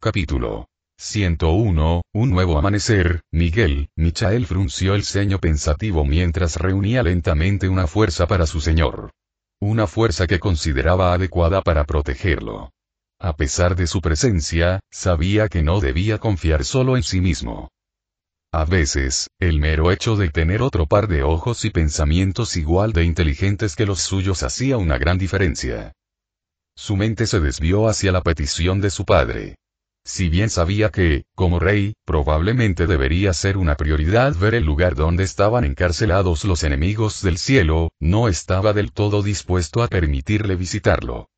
Capítulo 101, un nuevo amanecer. Michael frunció el ceño pensativo mientras reunía lentamente una fuerza para su señor. Una fuerza que consideraba adecuada para protegerlo. A pesar de su presencia, sabía que no debía confiar solo en sí mismo. A veces, el mero hecho de tener otro par de ojos y pensamientos igual de inteligentes que los suyos hacía una gran diferencia. Su mente se desvió hacia la petición de su padre. Si bien sabía que, como rey, probablemente debería ser una prioridad ver el lugar donde estaban encarcelados los enemigos del cielo, no estaba del todo dispuesto a permitirle visitarlo.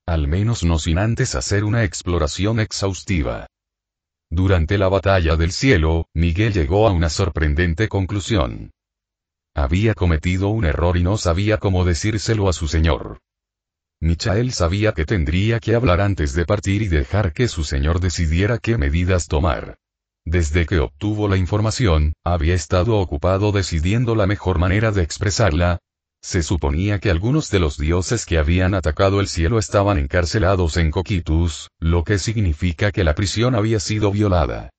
Al menos no sin antes hacer una exploración exhaustiva. Durante la batalla del cielo, Miguel llegó a una sorprendente conclusión. Había cometido un error y no sabía cómo decírselo a su señor. Michael sabía que tendría que hablar antes de partir y dejar que su señor decidiera qué medidas tomar. Desde que obtuvo la información, había estado ocupado decidiendo la mejor manera de expresarla. Se suponía que algunos de los dioses que habían atacado el cielo estaban encarcelados en Cocytus, lo que significa que la prisión había sido violada.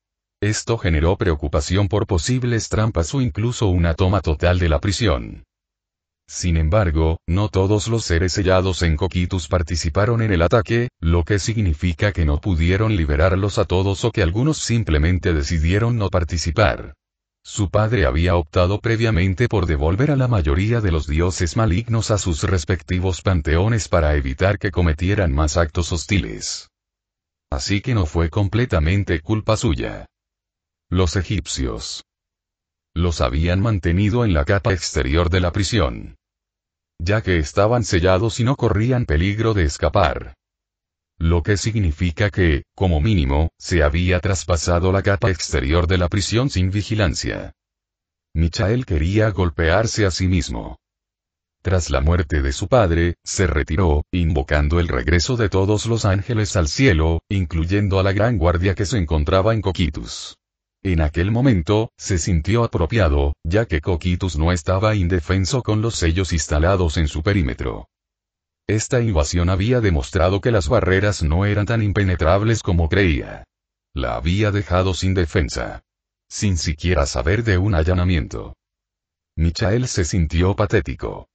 Esto generó preocupación por posibles trampas o incluso una toma total de la prisión. Sin embargo, no todos los seres sellados en Cocytus participaron en el ataque, lo que significa que no pudieron liberarlos a todos o que algunos simplemente decidieron no participar. Su padre había optado previamente por devolver a la mayoría de los dioses malignos a sus respectivos panteones para evitar que cometieran más actos hostiles. Así que no fue completamente culpa suya. Los egipcios los habían mantenido en la capa exterior de la prisión, ya que estaban sellados y no corrían peligro de escapar. Lo que significa que, como mínimo, se había traspasado la capa exterior de la prisión sin vigilancia. Michael quería golpearse a sí mismo. Tras la muerte de su padre, se retiró, invocando el regreso de todos los ángeles al cielo, incluyendo a la gran guardia que se encontraba en Cocytus. En aquel momento, se sintió apropiado, ya que Cocytus no estaba indefenso con los sellos instalados en su perímetro. Esta invasión había demostrado que las barreras no eran tan impenetrables como creía. La había dejado sin defensa. Sin siquiera saber de un allanamiento. Michael se sintió patético.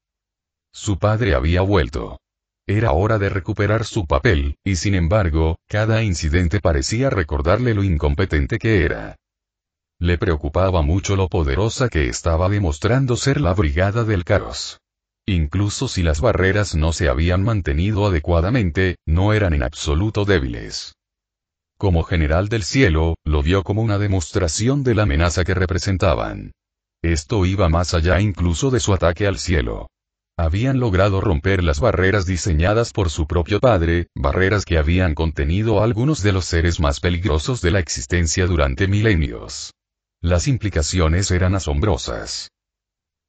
Su padre había vuelto. Era hora de recuperar su papel, y sin embargo, cada incidente parecía recordarle lo incompetente que era. Le preocupaba mucho lo poderosa que estaba demostrando ser la Brigada del Caos. Incluso si las barreras no se habían mantenido adecuadamente, no eran en absoluto débiles. Como general del cielo, lo vio como una demostración de la amenaza que representaban. Esto iba más allá incluso de su ataque al cielo. Habían logrado romper las barreras diseñadas por su propio padre, barreras que habían contenido a algunos de los seres más peligrosos de la existencia durante milenios. Las implicaciones eran asombrosas.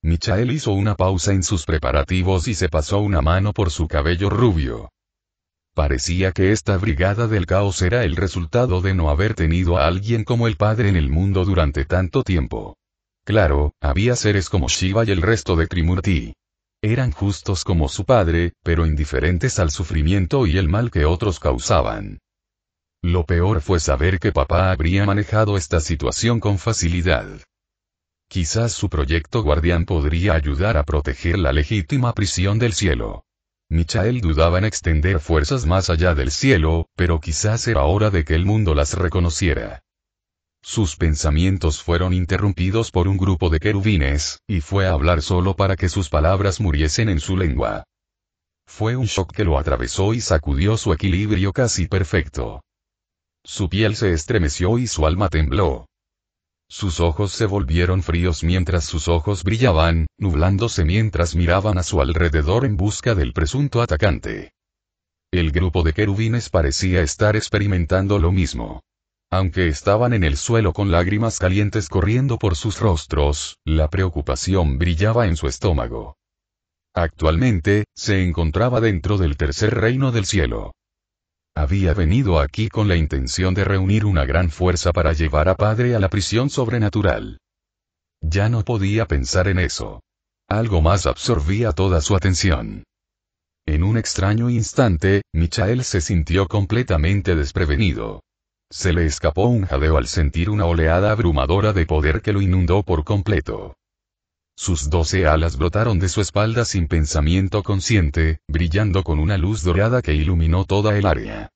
Michael hizo una pausa en sus preparativos y se pasó una mano por su cabello rubio. Parecía que esta brigada del caos era el resultado de no haber tenido a alguien como el padre en el mundo durante tanto tiempo. Claro, había seres como Shiva y el resto de Trimurti. Eran justos como su padre, pero indiferentes al sufrimiento y el mal que otros causaban. Lo peor fue saber que papá habría manejado esta situación con facilidad. Quizás su proyecto guardián podría ayudar a proteger la legítima prisión del cielo. Michael dudaba en extender fuerzas más allá del cielo, pero quizás era hora de que el mundo las reconociera. Sus pensamientos fueron interrumpidos por un grupo de querubines, y fue a hablar solo para que sus palabras muriesen en su lengua. Fue un shock que lo atravesó y sacudió su equilibrio casi perfecto. Su piel se estremeció y su alma tembló. Sus ojos se volvieron fríos mientras sus ojos brillaban, nublándose mientras miraban a su alrededor en busca del presunto atacante. El grupo de querubines parecía estar experimentando lo mismo. Aunque estaban en el suelo con lágrimas calientes corriendo por sus rostros, la preocupación brillaba en su estómago. Actualmente, se encontraba dentro del tercer reino del cielo. Había venido aquí con la intención de reunir una gran fuerza para llevar a padre a la prisión sobrenatural. Ya no podía pensar en eso. Algo más absorbía toda su atención. En un extraño instante, Michael se sintió completamente desprevenido. Se le escapó un jadeo al sentir una oleada abrumadora de poder que lo inundó por completo. Sus 12 alas brotaron de su espalda sin pensamiento consciente, brillando con una luz dorada que iluminó toda el área.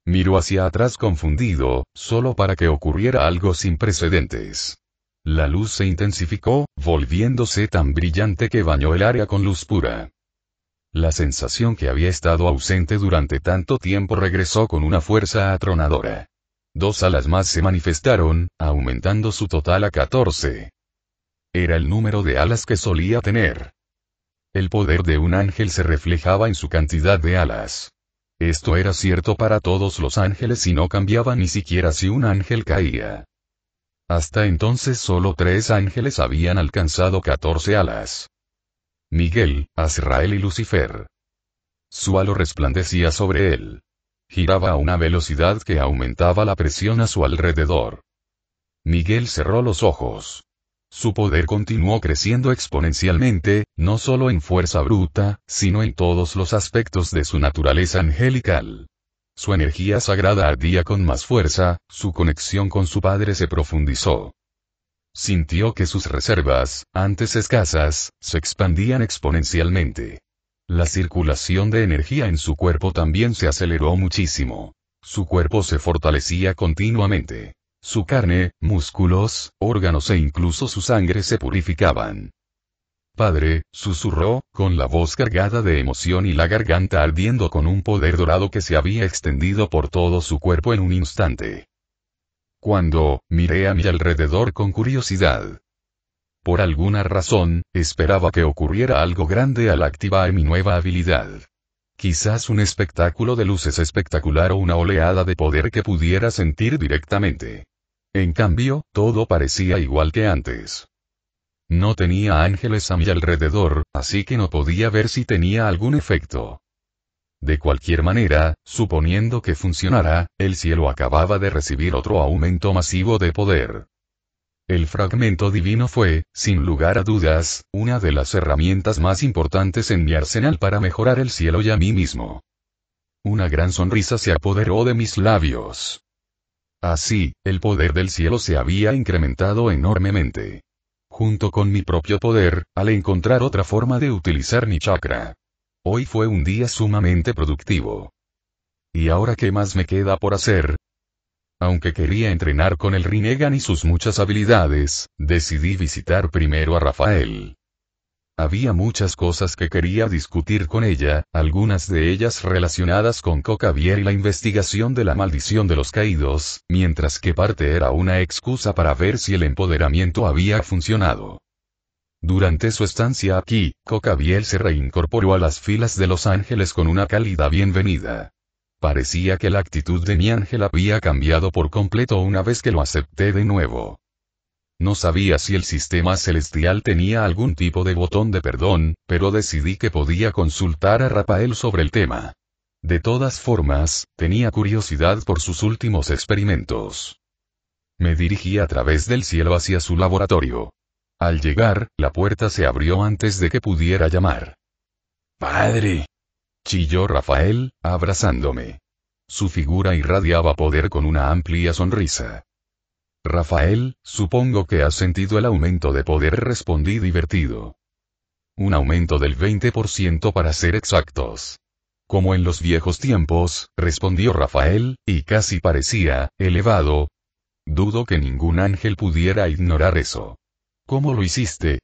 Miró hacia atrás confundido, solo para que ocurriera algo sin precedentes. La luz se intensificó, volviéndose tan brillante que bañó el área con luz pura. La sensación que había estado ausente durante tanto tiempo regresó con una fuerza atronadora. 2 alas más se manifestaron, aumentando su total a 14. Era el número de alas que solía tener. El poder de un ángel se reflejaba en su cantidad de alas. Esto era cierto para todos los ángeles y no cambiaba ni siquiera si un ángel caía. Hasta entonces solo 3 ángeles habían alcanzado 14 alas. Miguel, Azrael y Lucifer. Su halo resplandecía sobre él. Giraba a una velocidad que aumentaba la presión a su alrededor. Miguel cerró los ojos. Su poder continuó creciendo exponencialmente, no solo en fuerza bruta, sino en todos los aspectos de su naturaleza angelical. Su energía sagrada ardía con más fuerza, su conexión con su padre se profundizó. Sintió que sus reservas, antes escasas, se expandían exponencialmente. La circulación de energía en su cuerpo también se aceleró muchísimo. Su cuerpo se fortalecía continuamente. Su carne, músculos, órganos e incluso su sangre se purificaban. Padre, susurró, con la voz cargada de emoción y la garganta ardiendo con un poder dorado que se había extendido por todo su cuerpo en un instante. Cuando miré a mi alrededor con curiosidad. Por alguna razón, esperaba que ocurriera algo grande al activar mi nueva habilidad. Quizás un espectáculo de luces espectacular o una oleada de poder que pudiera sentir directamente. En cambio, todo parecía igual que antes. No tenía ángeles a mi alrededor, así que no podía ver si tenía algún efecto. De cualquier manera, suponiendo que funcionara, el cielo acababa de recibir otro aumento masivo de poder. El fragmento divino fue, sin lugar a dudas, una de las herramientas más importantes en mi arsenal para mejorar el cielo y a mí mismo. Una gran sonrisa se apoderó de mis labios. Así, el poder del cielo se había incrementado enormemente. Junto con mi propio poder, al encontrar otra forma de utilizar mi chakra. Hoy fue un día sumamente productivo. ¿Y ahora qué más me queda por hacer? Aunque quería entrenar con el Rinnegan y sus muchas habilidades, decidí visitar primero a Rafael. Había muchas cosas que quería discutir con ella, algunas de ellas relacionadas con Cocavier y la investigación de la maldición de los caídos, mientras que parte era una excusa para ver si el empoderamiento había funcionado. Durante su estancia aquí, Cocavier se reincorporó a las filas de los ángeles con una cálida bienvenida. Parecía que la actitud de mi ángel había cambiado por completo una vez que lo acepté de nuevo. No sabía si el sistema celestial tenía algún tipo de botón de perdón, pero decidí que podía consultar a Rafael sobre el tema. De todas formas, tenía curiosidad por sus últimos experimentos. Me dirigí a través del cielo hacia su laboratorio. Al llegar, la puerta se abrió antes de que pudiera llamar. ¡Padre! Chilló Rafael, abrazándome. Su figura irradiaba poder con una amplia sonrisa. Rafael, supongo que has sentido el aumento de poder, respondí divertido. Un aumento del 20% para ser exactos. Como en los viejos tiempos, respondió Rafael, y casi parecía elevado. Dudo que ningún ángel pudiera ignorar eso. ¿Cómo lo hiciste?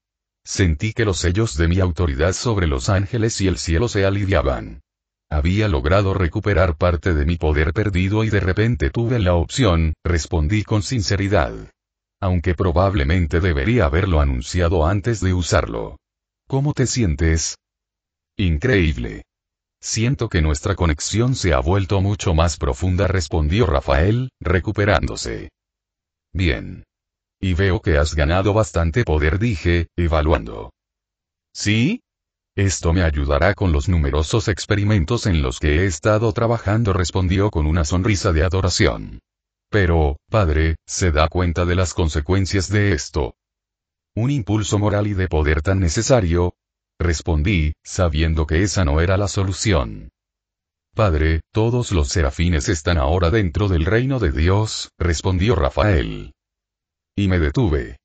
Sentí que los sellos de mi autoridad sobre los ángeles y el cielo se aliviaban. Había logrado recuperar parte de mi poder perdido y de repente tuve la opción, respondí con sinceridad. Aunque probablemente debería haberlo anunciado antes de usarlo. ¿Cómo te sientes? Increíble. Siento que nuestra conexión se ha vuelto mucho más profunda, respondió Rafael, recuperándose. Bien. Y veo que has ganado bastante poder, dije, evaluando. ¿Sí? Esto me ayudará con los numerosos experimentos en los que he estado trabajando, respondió con una sonrisa de adoración. Pero, padre, ¿se da cuenta de las consecuencias de esto? Un impulso moral y de poder tan necesario, respondí, sabiendo que esa no era la solución. Padre, todos los serafines están ahora dentro del reino de Dios, respondió Rafael. Y me detuve.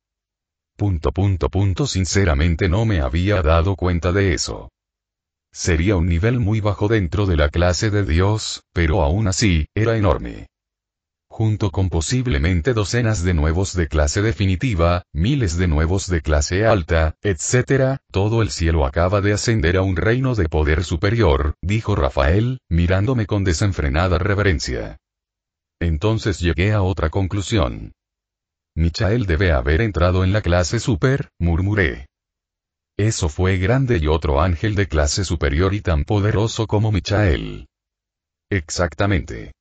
Sinceramente no me había dado cuenta de eso. Sería un nivel muy bajo dentro de la clase de Dios, pero aún así, era enorme. Junto con posiblemente docenas de nuevos de clase definitiva, miles de nuevos de clase alta, etc., todo el cielo acaba de ascender a un reino de poder superior, dijo Rafael, mirándome con desenfrenada reverencia. Entonces llegué a otra conclusión. Michael debe haber entrado en la clase super, murmuré. Eso fue grande y otro ángel de clase superior y tan poderoso como Michael. Exactamente.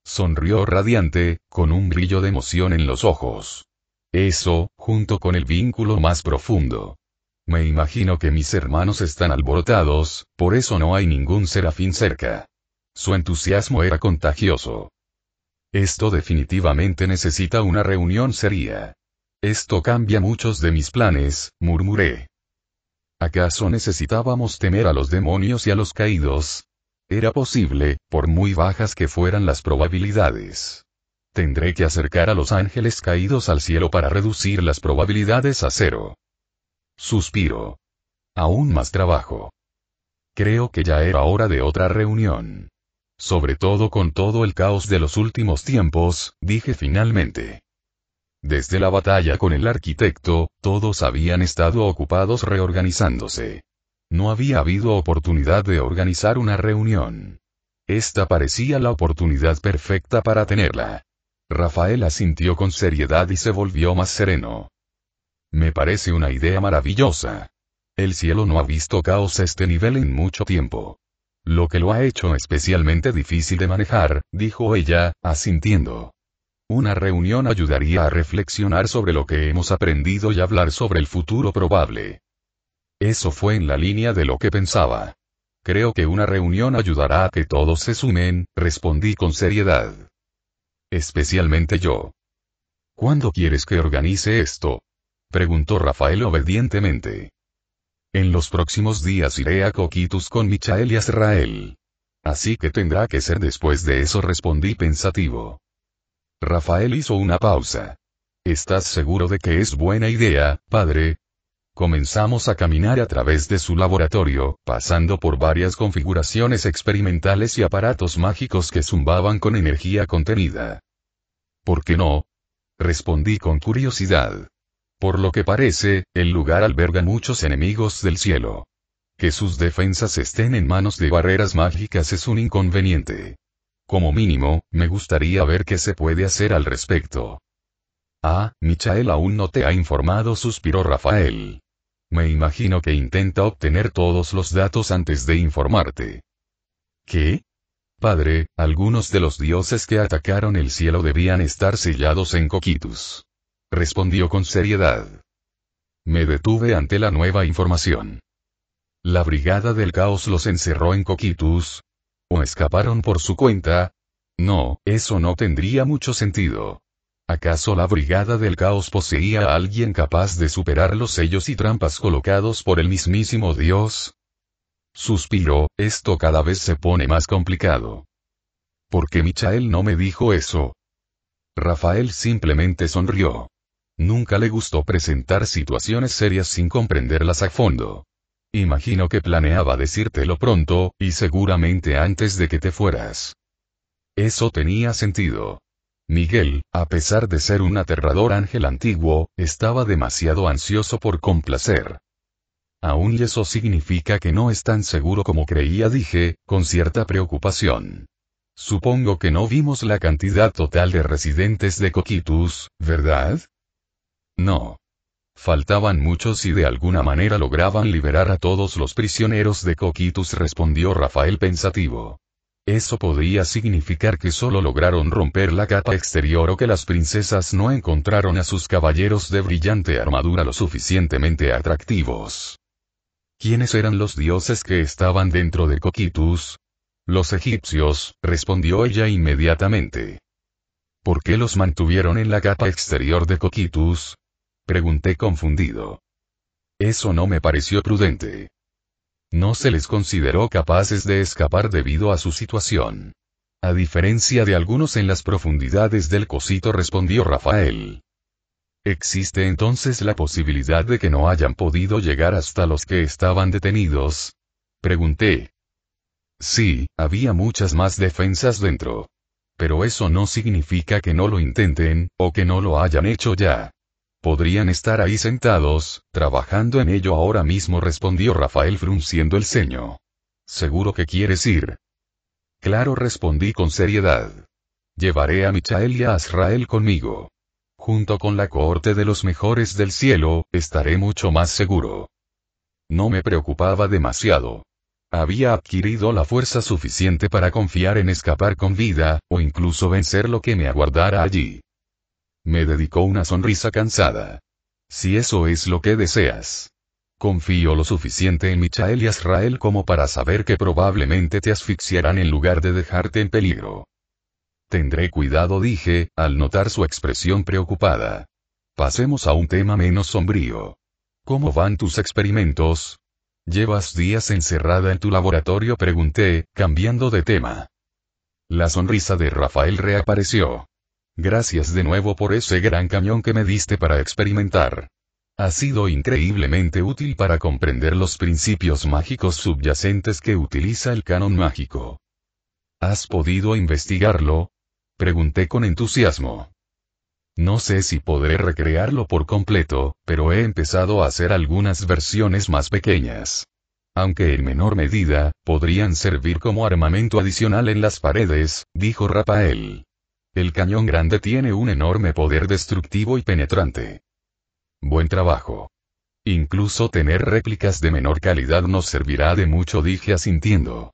Sonrió radiante, con un brillo de emoción en los ojos. Eso, junto con el vínculo más profundo. Me imagino que mis hermanos están alborotados, por eso no hay ningún serafín cerca. Su entusiasmo era contagioso. Esto definitivamente necesita una reunión seria. Esto cambia muchos de mis planes, murmuré. ¿Acaso necesitábamos temer a los demonios y a los caídos? Era posible, por muy bajas que fueran las probabilidades. Tendré que acercar a los ángeles caídos al cielo para reducir las probabilidades a cero. Suspiro. Aún más trabajo. Creo que ya era hora de otra reunión. Sobre todo con todo el caos de los últimos tiempos, dije finalmente. Desde la batalla con el arquitecto, todos habían estado ocupados reorganizándose. No había habido oportunidad de organizar una reunión. Esta parecía la oportunidad perfecta para tenerla. Rafael asintió con seriedad y se volvió más sereno. Me parece una idea maravillosa. El cielo no ha visto caos a este nivel en mucho tiempo. Lo que lo ha hecho especialmente difícil de manejar, dijo ella, asintiendo. Una reunión ayudaría a reflexionar sobre lo que hemos aprendido y hablar sobre el futuro probable. Eso fue en la línea de lo que pensaba. Creo que una reunión ayudará a que todos se sumen, respondí con seriedad. Especialmente yo. ¿Cuándo quieres que organice esto? Preguntó Rafael obedientemente. En los próximos días iré a Coquítus con Michael y Azrael. Así que tendrá que ser después de eso, respondí pensativo. Rafael hizo una pausa. ¿Estás seguro de que es buena idea, padre? Comenzamos a caminar a través de su laboratorio, pasando por varias configuraciones experimentales y aparatos mágicos que zumbaban con energía contenida. ¿Por qué no? Respondí con curiosidad. Por lo que parece, el lugar alberga muchos enemigos del cielo. Que sus defensas estén en manos de barreras mágicas es un inconveniente. Como mínimo, me gustaría ver qué se puede hacer al respecto. Ah, Michael aún no te ha informado, suspiró Rafael. Me imagino que intenta obtener todos los datos antes de informarte. ¿Qué? Padre, algunos de los dioses que atacaron el cielo debían estar sellados en Coquítus. Respondió con seriedad. Me detuve ante la nueva información. ¿La Brigada del Caos los encerró en Coquítus? ¿O escaparon por su cuenta? No, eso no tendría mucho sentido. ¿Acaso la Brigada del Caos poseía a alguien capaz de superar los sellos y trampas colocados por el mismísimo Dios? Suspiró, esto cada vez se pone más complicado. ¿Por qué Michael no me dijo eso? Rafael simplemente sonrió. Nunca le gustó presentar situaciones serias sin comprenderlas a fondo. Imagino que planeaba decírtelo pronto, y seguramente antes de que te fueras. Eso tenía sentido. Miguel, a pesar de ser un aterrador ángel antiguo, estaba demasiado ansioso por complacer. Aún y eso significa que no es tan seguro como creía, dije, con cierta preocupación. Supongo que no vimos la cantidad total de residentes de Coquítus, ¿verdad? No. Faltaban muchos y de alguna manera lograban liberar a todos los prisioneros de Coquítus, respondió Rafael pensativo. Eso podría significar que solo lograron romper la capa exterior o que las princesas no encontraron a sus caballeros de brillante armadura lo suficientemente atractivos. ¿Quiénes eran los dioses que estaban dentro de Coquítus? Los egipcios, respondió ella inmediatamente. ¿Por qué los mantuvieron en la capa exterior de Coquítus? Pregunté confundido. Eso no me pareció prudente. No se les consideró capaces de escapar debido a su situación. A diferencia de algunos en las profundidades del cosito, respondió Rafael. ¿Existe entonces la posibilidad de que no hayan podido llegar hasta los que estaban detenidos? Pregunté. Sí, había muchas más defensas dentro. Pero eso no significa que no lo intenten, o que no lo hayan hecho ya. Podrían estar ahí sentados, trabajando en ello ahora mismo, respondió Rafael frunciendo el ceño. ¿Seguro que quieres ir? Claro, respondí con seriedad. Llevaré a Michael y a Azrael conmigo. Junto con la cohorte de los mejores del cielo, estaré mucho más seguro. No me preocupaba demasiado. Había adquirido la fuerza suficiente para confiar en escapar con vida, o incluso vencer lo que me aguardara allí. Me dedicó una sonrisa cansada. Si eso es lo que deseas. Confío lo suficiente en Michael y Azrael como para saber que probablemente te asfixiarán en lugar de dejarte en peligro. Tendré cuidado, dije, al notar su expresión preocupada. Pasemos a un tema menos sombrío. ¿Cómo van tus experimentos? ¿Llevas días encerrada en tu laboratorio?, pregunté, cambiando de tema. La sonrisa de Rafael reapareció. Gracias de nuevo por ese gran cañón que me diste para experimentar. Ha sido increíblemente útil para comprender los principios mágicos subyacentes que utiliza el canon mágico. ¿Has podido investigarlo? Pregunté con entusiasmo. No sé si podré recrearlo por completo, pero he empezado a hacer algunas versiones más pequeñas. Aunque en menor medida, podrían servir como armamento adicional en las paredes, dijo Rafael. El cañón grande tiene un enorme poder destructivo y penetrante. Buen trabajo. Incluso tener réplicas de menor calidad nos servirá de mucho, dije asintiendo.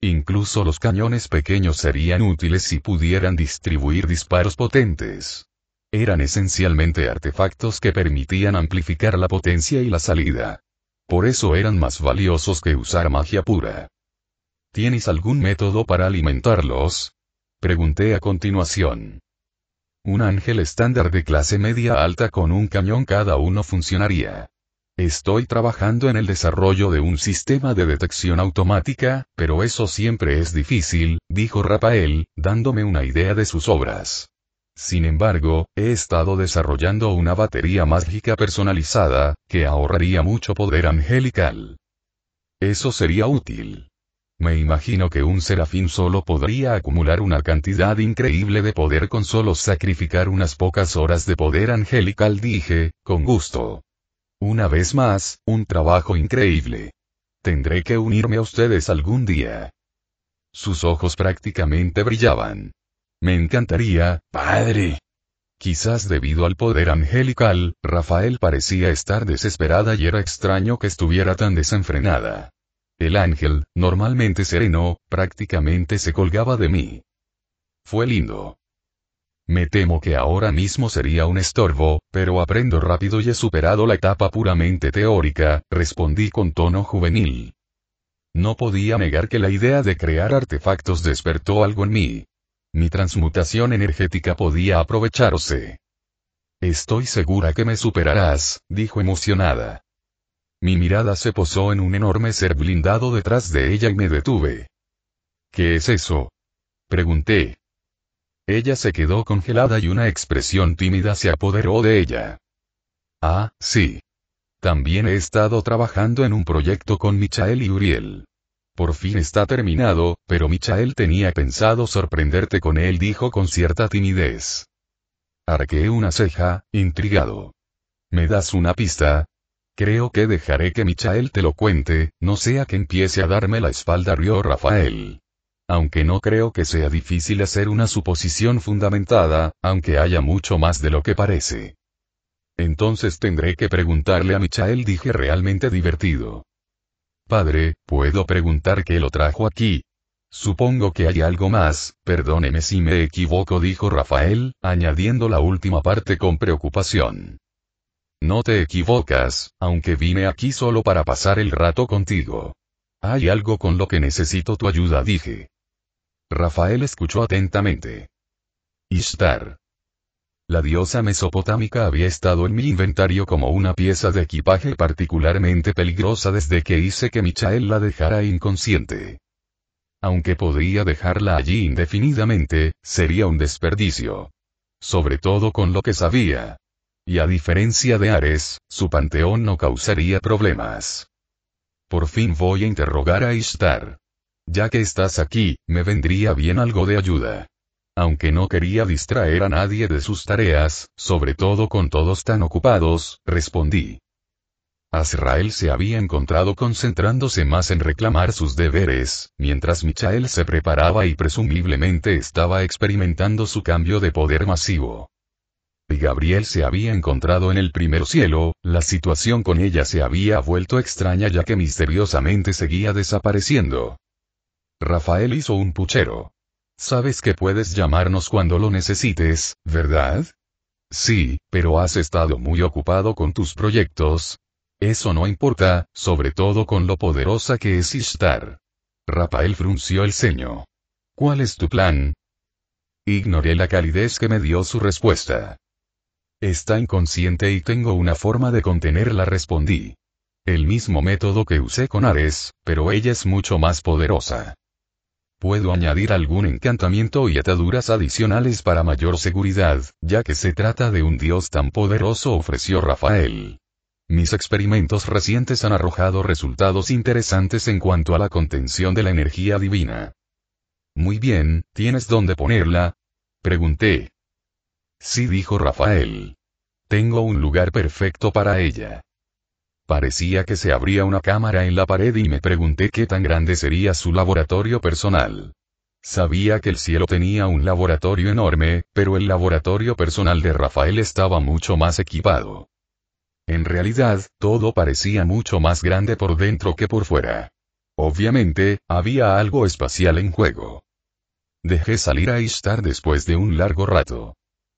Incluso los cañones pequeños serían útiles si pudieran distribuir disparos potentes. Eran esencialmente artefactos que permitían amplificar la potencia y la salida. Por eso eran más valiosos que usar magia pura. ¿Tienes algún método para alimentarlos? Pregunté a continuación. Un ángel estándar de clase media alta con un cañón cada uno funcionaría. Estoy trabajando en el desarrollo de un sistema de detección automática, pero eso siempre es difícil, dijo Rafael, dándome una idea de sus obras. Sin embargo, he estado desarrollando una batería mágica personalizada, que ahorraría mucho poder angelical. Eso sería útil. Me imagino que un serafín solo podría acumular una cantidad increíble de poder con solo sacrificar unas pocas horas de poder angelical, dije, con gusto. Una vez más, un trabajo increíble. Tendré que unirme a ustedes algún día. Sus ojos prácticamente brillaban. Me encantaría, padre. Quizás debido al poder angelical, Rafael parecía estar desesperada y era extraño que estuviera tan desenfrenada. El ángel, normalmente sereno, prácticamente se colgaba de mí. Fue lindo. Me temo que ahora mismo sería un estorbo, pero aprendo rápido y he superado la etapa puramente teórica, respondí con tono juvenil. No podía negar que la idea de crear artefactos despertó algo en mí. Mi transmutación energética podía aprovecharse. Estoy segura que me superarás, dijo emocionada. Mi mirada se posó en un enorme ser blindado detrás de ella y me detuve. ¿Qué es eso? Pregunté. Ella se quedó congelada y una expresión tímida se apoderó de ella. Ah, sí. También he estado trabajando en un proyecto con Michael y Uriel. Por fin está terminado, pero Michael tenía pensado sorprenderte con él, dijo con cierta timidez. Arqueé una ceja, intrigado. ¿Me das una pista? Creo que dejaré que Michael te lo cuente, no sea que empiece a darme la espalda, rió Rafael. Aunque no creo que sea difícil hacer una suposición fundamentada, aunque haya mucho más de lo que parece. Entonces tendré que preguntarle a Michael, dije realmente divertido. Padre, ¿puedo preguntar qué lo trajo aquí? Supongo que hay algo más, perdóneme si me equivoco, dijo Rafael, añadiendo la última parte con preocupación. No te equivocas, aunque vine aquí solo para pasar el rato contigo. Hay algo con lo que necesito tu ayuda, dije. Rafael escuchó atentamente. Ishtar. la diosa mesopotámica había estado en mi inventario como una pieza de equipaje particularmente peligrosa desde que hice que Michael la dejara inconsciente. Aunque podría dejarla allí indefinidamente, sería un desperdicio. Sobre todo con lo que sabía. Y a diferencia de Ares, su panteón no causaría problemas. Por fin voy a interrogar a Ishtar. Ya que estás aquí, me vendría bien algo de ayuda. Aunque no quería distraer a nadie de sus tareas, sobre todo con todos tan ocupados, respondí. Azrael se había encontrado concentrándose más en reclamar sus deberes, mientras Michael se preparaba y presumiblemente estaba experimentando su cambio de poder masivo. Y Gabriel se había encontrado en el primer cielo, la situación con ella se había vuelto extraña ya que misteriosamente seguía desapareciendo. Rafael hizo un puchero. Sabes que puedes llamarnos cuando lo necesites, ¿verdad? Sí, pero has estado muy ocupado con tus proyectos. Eso no importa, sobre todo con lo poderosa que es Ishtar. Rafael frunció el ceño. ¿Cuál es tu plan? Ignoré la calidez que me dio su respuesta. Está inconsciente y tengo una forma de contenerla, respondí. El mismo método que usé con Ares, pero ella es mucho más poderosa. Puedo añadir algún encantamiento y ataduras adicionales para mayor seguridad, ya que se trata de un dios tan poderoso, ofreció Rafael. Mis experimentos recientes han arrojado resultados interesantes en cuanto a la contención de la energía divina. Muy bien, ¿tienes dónde ponerla? Pregunté. Sí, dijo Rafael. Tengo un lugar perfecto para ella. Parecía que se abría una cámara en la pared y me pregunté qué tan grande sería su laboratorio personal. Sabía que el cielo tenía un laboratorio enorme, pero el laboratorio personal de Rafael estaba mucho más equipado. En realidad, todo parecía mucho más grande por dentro que por fuera. Obviamente, había algo espacial en juego. Dejé salir a Ishtar después de un largo rato.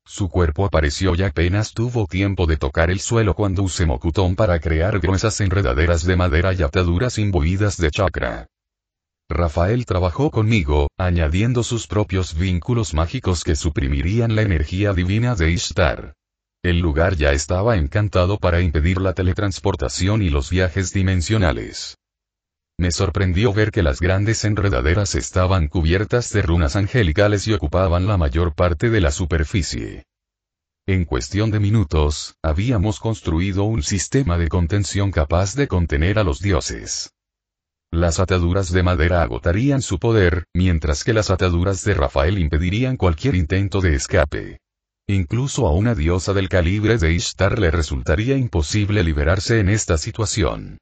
Su cuerpo apareció y apenas tuvo tiempo de tocar el suelo cuando usé Mokutón para crear gruesas enredaderas de madera y ataduras imbuidas de chakra. Rafael trabajó conmigo, añadiendo sus propios vínculos mágicos que suprimirían la energía divina de Ishtar. El lugar ya estaba encantado para impedir la teletransportación y los viajes dimensionales. Me sorprendió ver que las grandes enredaderas estaban cubiertas de runas angelicales y ocupaban la mayor parte de la superficie. En cuestión de minutos, habíamos construido un sistema de contención capaz de contener a los dioses. Las ataduras de madera agotarían su poder, mientras que las ataduras de Rafael impedirían cualquier intento de escape. Incluso a una diosa del calibre de Ishtar le resultaría imposible liberarse en esta situación.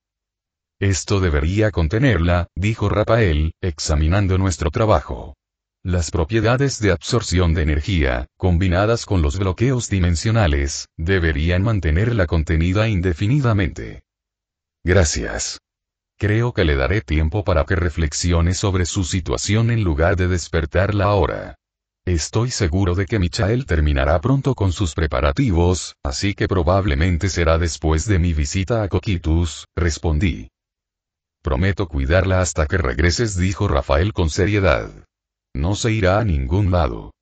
Esto debería contenerla, dijo Rafael, examinando nuestro trabajo. Las propiedades de absorción de energía, combinadas con los bloqueos dimensionales, deberían mantenerla contenida indefinidamente. Gracias. Creo que le daré tiempo para que reflexione sobre su situación en lugar de despertarla ahora. Estoy seguro de que Michael terminará pronto con sus preparativos, así que probablemente será después de mi visita a Coquitous, respondí. Prometo cuidarla hasta que regreses, dijo Rafael con seriedad. No se irá a ningún lado.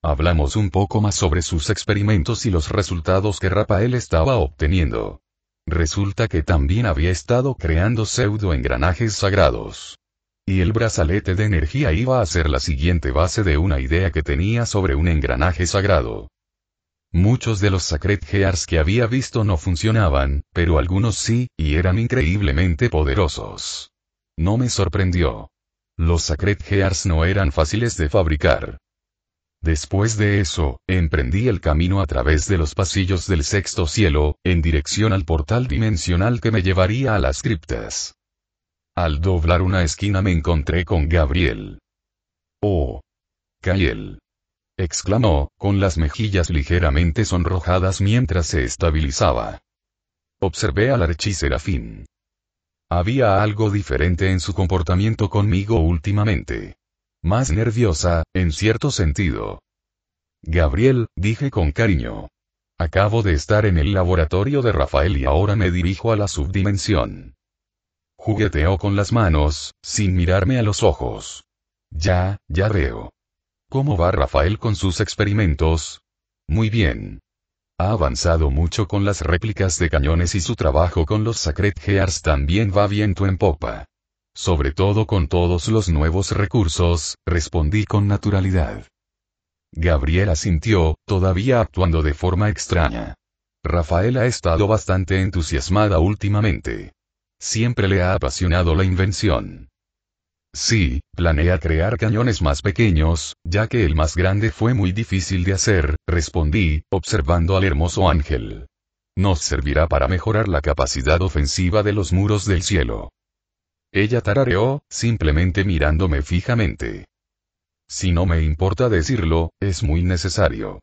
Hablamos un poco más sobre sus experimentos y los resultados que Rafael estaba obteniendo. Resulta que también había estado creando pseudo-engranajes sagrados. Y el brazalete de energía iba a ser la siguiente base de una idea que tenía sobre un engranaje sagrado. Muchos de los Sacred Gears que había visto no funcionaban, pero algunos sí, y eran increíblemente poderosos. No me sorprendió. Los Sacred Gears no eran fáciles de fabricar. Después de eso, emprendí el camino a través de los pasillos del sexto cielo, en dirección al portal dimensional que me llevaría a las criptas. Al doblar una esquina me encontré con Gabriel. ¡Oh! Kael, exclamó, con las mejillas ligeramente sonrojadas mientras se estabilizaba. Observé al archiserafín. Había algo diferente en su comportamiento conmigo últimamente. Más nerviosa, en cierto sentido. Gabriel, dije con cariño. Acabo de estar en el laboratorio de Rafael y ahora me dirijo a la subdimensión. Jugueteó con las manos, sin mirarme a los ojos. Ya veo. ¿Cómo va Rafael con sus experimentos? Muy bien. Ha avanzado mucho con las réplicas de cañones y su trabajo con los Sacred Gears también va viento en popa. Sobre todo con todos los nuevos recursos, respondí con naturalidad. Gabriel asintió, todavía actuando de forma extraña. Rafael ha estado bastante entusiasmada últimamente. Siempre le ha apasionado la invención. Sí, planea crear cañones más pequeños, ya que el más grande fue muy difícil de hacer, respondí, observando al hermoso ángel. Nos servirá para mejorar la capacidad ofensiva de los muros del cielo. Ella tarareó, simplemente mirándome fijamente. Si no me importa decirlo, es muy necesario.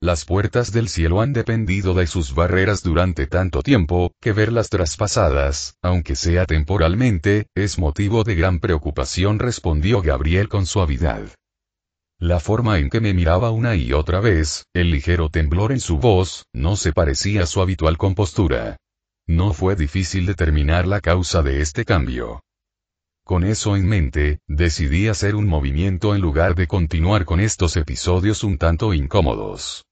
Las puertas del cielo han dependido de sus barreras durante tanto tiempo, que verlas traspasadas, aunque sea temporalmente, es motivo de gran preocupación, respondió Gabriel con suavidad. La forma en que me miraba una y otra vez, el ligero temblor en su voz, no se parecía a su habitual compostura. No fue difícil determinar la causa de este cambio. Con eso en mente, decidí hacer un movimiento en lugar de continuar con estos episodios un tanto incómodos.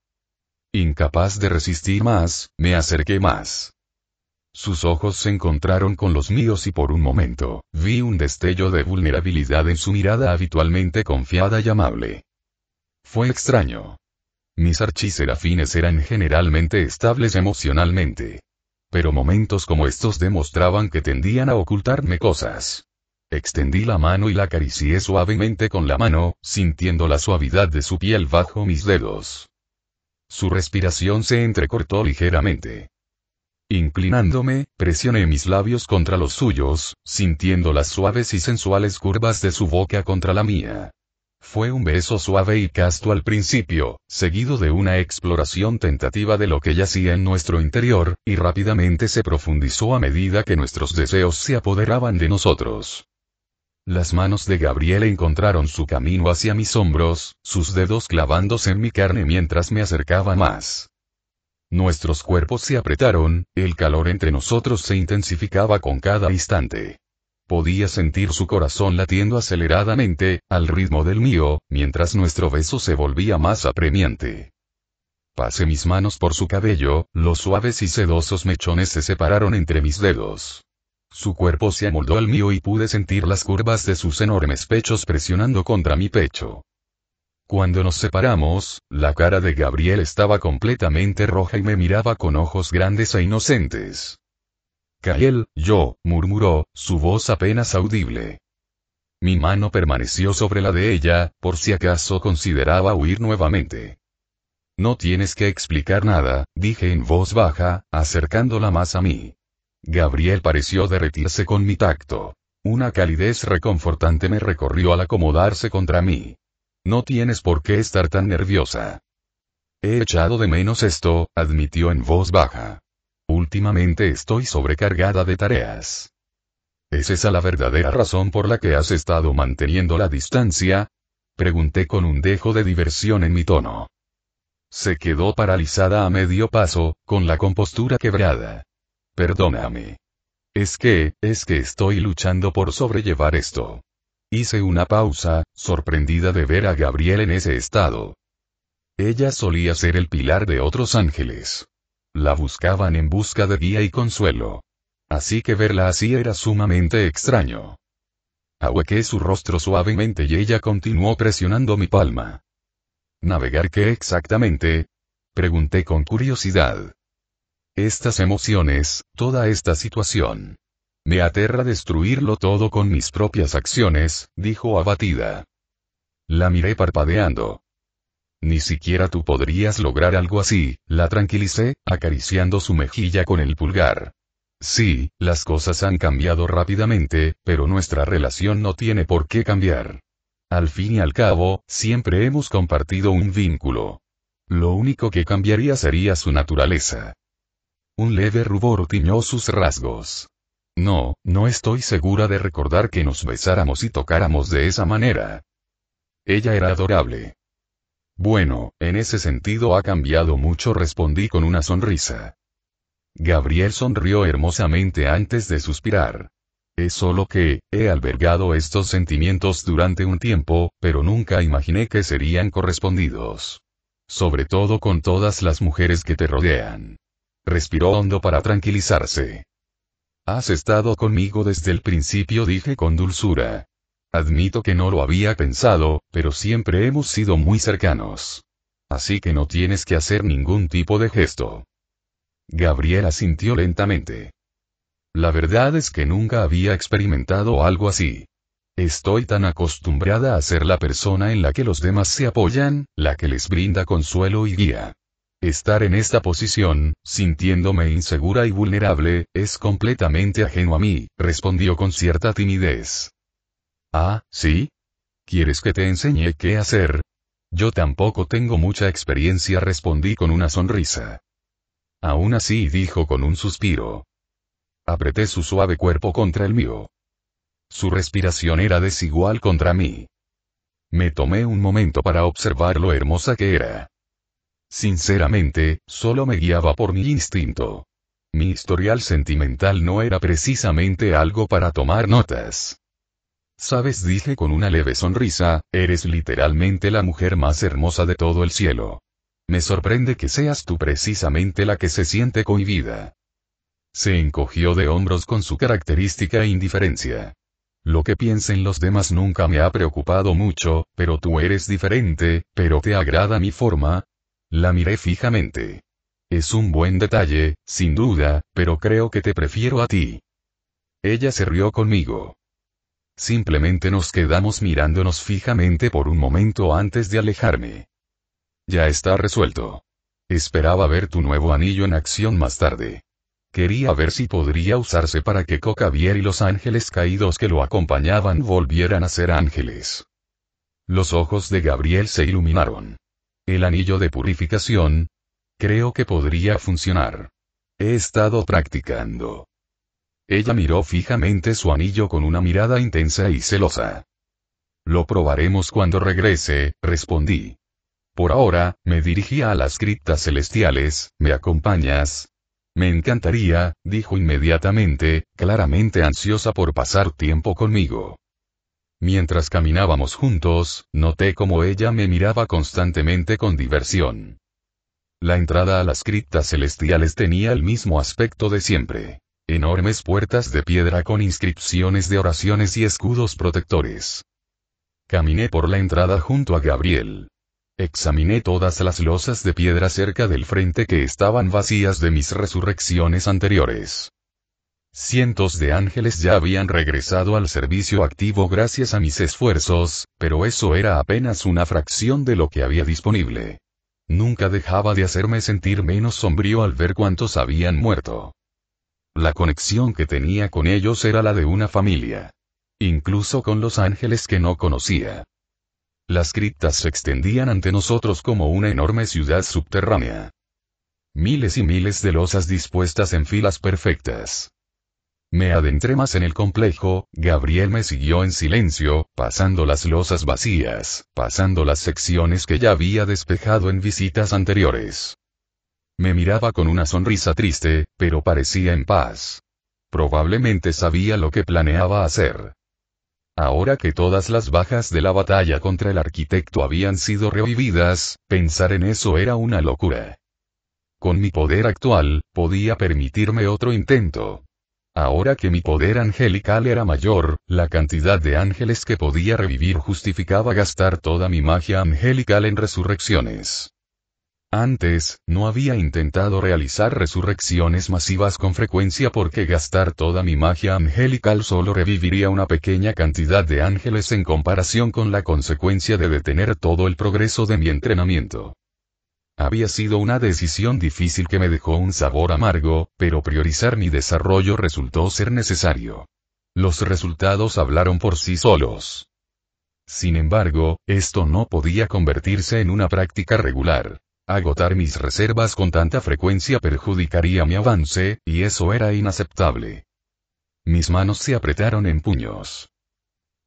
Incapaz de resistir más, me acerqué más. Sus ojos se encontraron con los míos y por un momento, vi un destello de vulnerabilidad en su mirada habitualmente confiada y amable. Fue extraño. Mis archiserafines eran generalmente estables emocionalmente. Pero momentos como estos demostraban que tendían a ocultarme cosas. Extendí la mano y la acaricié suavemente con la mano, sintiendo la suavidad de su piel bajo mis dedos. Su respiración se entrecortó ligeramente. Inclinándome, presioné mis labios contra los suyos, sintiendo las suaves y sensuales curvas de su boca contra la mía. Fue un beso suave y casto al principio, seguido de una exploración tentativa de lo que yacía en nuestro interior, y rápidamente se profundizó a medida que nuestros deseos se apoderaban de nosotros. Las manos de Gabriel encontraron su camino hacia mis hombros, sus dedos clavándose en mi carne mientras me acercaba más. Nuestros cuerpos se apretaron, el calor entre nosotros se intensificaba con cada instante. Podía sentir su corazón latiendo aceleradamente, al ritmo del mío, mientras nuestro beso se volvía más apremiante. Pasé mis manos por su cabello, los suaves y sedosos mechones se separaron entre mis dedos. Su cuerpo se amoldó al mío y pude sentir las curvas de sus enormes pechos presionando contra mi pecho. Cuando nos separamos, la cara de Gabriel estaba completamente roja y me miraba con ojos grandes e inocentes. Kael, murmuró, su voz apenas audible. Mi mano permaneció sobre la de ella, por si acaso consideraba huir nuevamente. No tienes que explicar nada, dije en voz baja, acercándola más a mí. Gabriel pareció derretirse con mi tacto. Una calidez reconfortante me recorrió al acomodarse contra mí. No tienes por qué estar tan nerviosa. He echado de menos esto, admitió en voz baja. Últimamente estoy sobrecargada de tareas. ¿Es esa la verdadera razón por la que has estado manteniendo la distancia? Pregunté con un dejo de diversión en mi tono. Se quedó paralizada a medio paso, con la compostura quebrada. Perdóname. Es que estoy luchando por sobrellevar esto. Hice una pausa, sorprendida de ver a Gabriel en ese estado. Ella solía ser el pilar de otros ángeles. La buscaban en busca de guía y consuelo. Así que verla así era sumamente extraño. Ahuequé su rostro suavemente y ella continuó presionando mi palma. ¿Navegar qué exactamente? Pregunté con curiosidad. Estas emociones, toda esta situación. Me aterra destruirlo todo con mis propias acciones, dijo abatida. La miré parpadeando. Ni siquiera tú podrías lograr algo así, la tranquilicé, acariciando su mejilla con el pulgar. Sí, las cosas han cambiado rápidamente, pero nuestra relación no tiene por qué cambiar. Al fin y al cabo, siempre hemos compartido un vínculo. Lo único que cambiaría sería su naturaleza. Un leve rubor tiñó sus rasgos. No estoy segura de recordar que nos besáramos y tocáramos de esa manera. Ella era adorable. Bueno, en ese sentido ha cambiado mucho, respondí con una sonrisa. Gabriel sonrió hermosamente antes de suspirar. Es solo que, he albergado estos sentimientos durante un tiempo, pero nunca imaginé que serían correspondidos. sobre todo con todas las mujeres que te rodean. Respiró hondo para tranquilizarse. Has estado conmigo desde el principio, dije con dulzura. Admito que no lo había pensado, pero siempre hemos sido muy cercanos. Así que no tienes que hacer ningún tipo de gesto. Gabriel asintió lentamente. La verdad es que nunca había experimentado algo así. Estoy tan acostumbrada a ser la persona en la que los demás se apoyan, la que les brinda consuelo y guía. Estar en esta posición, sintiéndome insegura y vulnerable, es completamente ajeno a mí, respondió con cierta timidez. Ah, ¿sí? ¿Quieres que te enseñe qué hacer? Yo tampoco tengo mucha experiencia, respondí con una sonrisa. Aún así, dijo con un suspiro. Apreté su suave cuerpo contra el mío. Su respiración era desigual contra mí. Me tomé un momento para observar lo hermosa que era. Sinceramente, solo me guiaba por mi instinto. Mi historial sentimental no era precisamente algo para tomar notas. Sabes, dije con una leve sonrisa, eres literalmente la mujer más hermosa de todo el cielo. Me sorprende que seas tú precisamente la que se siente cohibida. Se encogió de hombros con su característica indiferencia. Lo que piensen los demás nunca me ha preocupado mucho, pero tú eres diferente, pero ¿te agrada mi forma? La miré fijamente. Es un buen detalle, sin duda, pero creo que te prefiero a ti. Ella se rió conmigo. Simplemente nos quedamos mirándonos fijamente por un momento antes de alejarme. Ya está resuelto. Esperaba ver tu nuevo anillo en acción más tarde. Quería ver si podría usarse para que Cocavier y los ángeles caídos que lo acompañaban volvieran a ser ángeles. Los ojos de Gabriel se iluminaron. El anillo de purificación. Creo que podría funcionar. He estado practicando. Ella miró fijamente su anillo con una mirada intensa y celosa. Lo probaremos cuando regrese, respondí. Por ahora, me dirigí a las criptas celestiales, ¿me acompañas? Me encantaría, dijo inmediatamente, claramente ansiosa por pasar tiempo conmigo. Mientras caminábamos juntos, noté cómo ella me miraba constantemente con diversión. La entrada a las criptas celestiales tenía el mismo aspecto de siempre. Enormes puertas de piedra con inscripciones de oraciones y escudos protectores. Caminé por la entrada junto a Gabriel. Examiné todas las losas de piedra cerca del frente que estaban vacías de mis resurrecciones anteriores. Cientos de ángeles ya habían regresado al servicio activo gracias a mis esfuerzos, pero eso era apenas una fracción de lo que había disponible. Nunca dejaba de hacerme sentir menos sombrío al ver cuántos habían muerto. La conexión que tenía con ellos era la de una familia. Incluso con los ángeles que no conocía. Las criptas se extendían ante nosotros como una enorme ciudad subterránea. Miles y miles de losas dispuestas en filas perfectas. Me adentré más en el complejo, Gabriel me siguió en silencio, pasando las losas vacías, pasando las secciones que ya había despejado en visitas anteriores. Me miraba con una sonrisa triste, pero parecía en paz. Probablemente sabía lo que planeaba hacer. Ahora que todas las bajas de la batalla contra el arquitecto habían sido revividas, pensar en eso era una locura. Con mi poder actual, podía permitirme otro intento. Ahora que mi poder angelical era mayor, la cantidad de ángeles que podía revivir justificaba gastar toda mi magia angelical en resurrecciones. Antes, no había intentado realizar resurrecciones masivas con frecuencia porque gastar toda mi magia angelical solo reviviría una pequeña cantidad de ángeles en comparación con la consecuencia de detener todo el progreso de mi entrenamiento. Había sido una decisión difícil que me dejó un sabor amargo, pero priorizar mi desarrollo resultó ser necesario. Los resultados hablaron por sí solos. Sin embargo, esto no podía convertirse en una práctica regular. Agotar mis reservas con tanta frecuencia perjudicaría mi avance, y eso era inaceptable. Mis manos se apretaron en puños.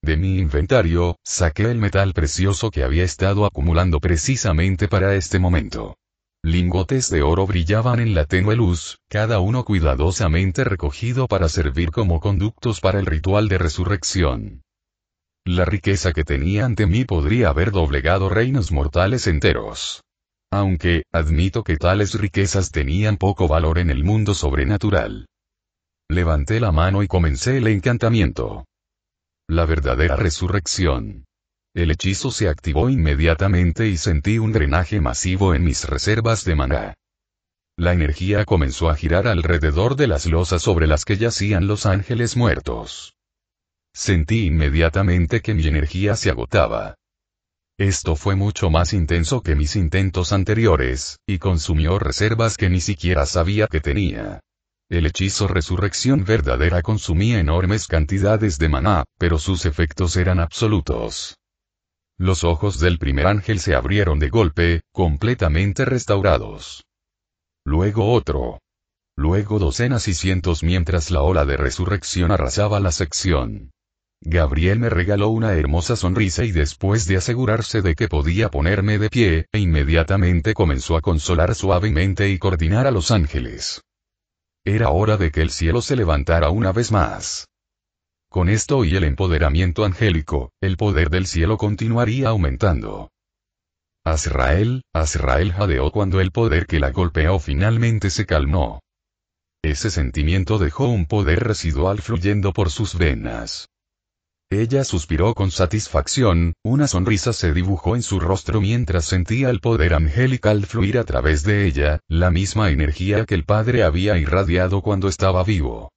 De mi inventario, saqué el metal precioso que había estado acumulando precisamente para este momento. Lingotes de oro brillaban en la tenue luz, cada uno cuidadosamente recogido para servir como conductos para el ritual de resurrección. La riqueza que tenía ante mí podría haber doblegado reinos mortales enteros. Aunque, admito que tales riquezas tenían poco valor en el mundo sobrenatural. Levanté la mano y comencé el encantamiento. La verdadera resurrección. El hechizo se activó inmediatamente y sentí un drenaje masivo en mis reservas de maná. La energía comenzó a girar alrededor de las losas sobre las que yacían los ángeles muertos. Sentí inmediatamente que mi energía se agotaba. Esto fue mucho más intenso que mis intentos anteriores, y consumió reservas que ni siquiera sabía que tenía. El hechizo Resurrección Verdadera consumía enormes cantidades de maná, pero sus efectos eran absolutos. Los ojos del primer ángel se abrieron de golpe, completamente restaurados. Luego otro. Luego docenas y cientos mientras la ola de resurrección arrasaba la sección. Gabriel me regaló una hermosa sonrisa y después de asegurarse de que podía ponerme de pie, inmediatamente comenzó a consolar suavemente y coordinar a los ángeles. Era hora de que el cielo se levantara una vez más. Con esto y el empoderamiento angélico, el poder del cielo continuaría aumentando. Azrael jadeó cuando el poder que la golpeó finalmente se calmó. Ese sentimiento dejó un poder residual fluyendo por sus venas. Ella suspiró con satisfacción, una sonrisa se dibujó en su rostro mientras sentía el poder angelical fluir a través de ella, la misma energía que el Padre había irradiado cuando estaba vivo.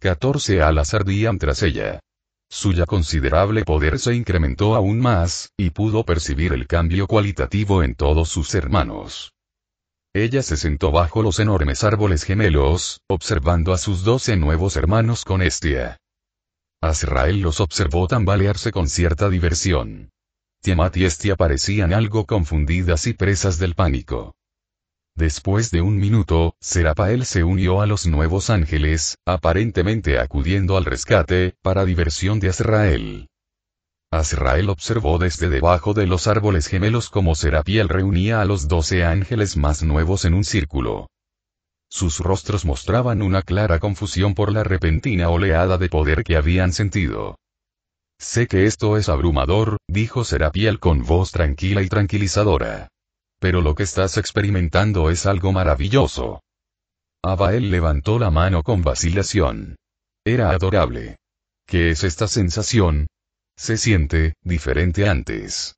14 alas ardían tras ella. Su ya considerable poder se incrementó aún más, y pudo percibir el cambio cualitativo en todos sus hermanos. Ella se sentó bajo los enormes árboles gemelos, observando a sus 12 nuevos hermanos con Hestia. Azrael los observó tambalearse con cierta diversión. Tiamat y Hestia parecían algo confundidas y presas del pánico. Después de un minuto, Serapael se unió a los nuevos ángeles, aparentemente acudiendo al rescate, para diversión de Azrael. Azrael observó desde debajo de los árboles gemelos cómo Serapiel reunía a los 12 ángeles más nuevos en un círculo. Sus rostros mostraban una clara confusión por la repentina oleada de poder que habían sentido. Sé que esto es abrumador, dijo Serapiel con voz tranquila y tranquilizadora. Pero lo que estás experimentando es algo maravilloso. Abael levantó la mano con vacilación. Era adorable. ¿Qué es esta sensación? Se siente diferente antes.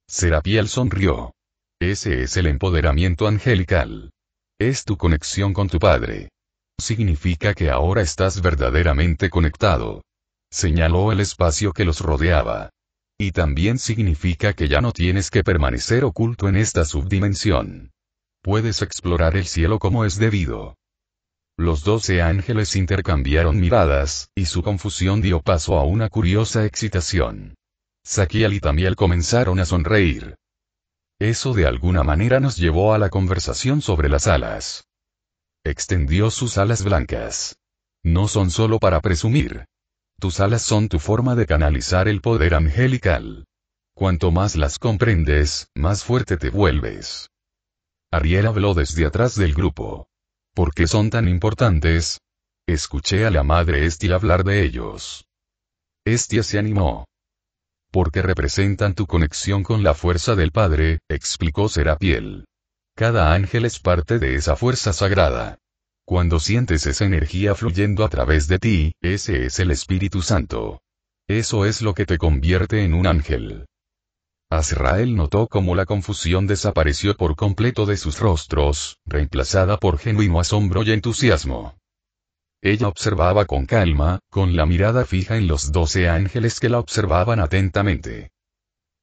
Serapiel sonrió. Ese es el empoderamiento angelical. Es tu conexión con tu Padre. Significa que ahora estás verdaderamente conectado. Señaló el espacio que los rodeaba. Y también significa que ya no tienes que permanecer oculto en esta subdimensión. Puedes explorar el cielo como es debido. Los 12 ángeles intercambiaron miradas, y su confusión dio paso a una curiosa excitación. Saquiel y Tamiel comenzaron a sonreír. Eso de alguna manera nos llevó a la conversación sobre las alas. Extendió sus alas blancas. No son solo para presumir. Tus alas son tu forma de canalizar el poder angelical. Cuanto más las comprendes, más fuerte te vuelves. Ariel habló desde atrás del grupo. ¿Por qué son tan importantes? Escuché a la madre Hestia hablar de ellos. Hestia se animó. Porque representan tu conexión con la fuerza del Padre, explicó Serapiel. Cada ángel es parte de esa fuerza sagrada. Cuando sientes esa energía fluyendo a través de ti, ese es el Espíritu Santo. Eso es lo que te convierte en un ángel. Azrael notó cómo la confusión desapareció por completo de sus rostros, reemplazada por genuino asombro y entusiasmo. Ella observaba con calma, con la mirada fija en los 12 ángeles que la observaban atentamente.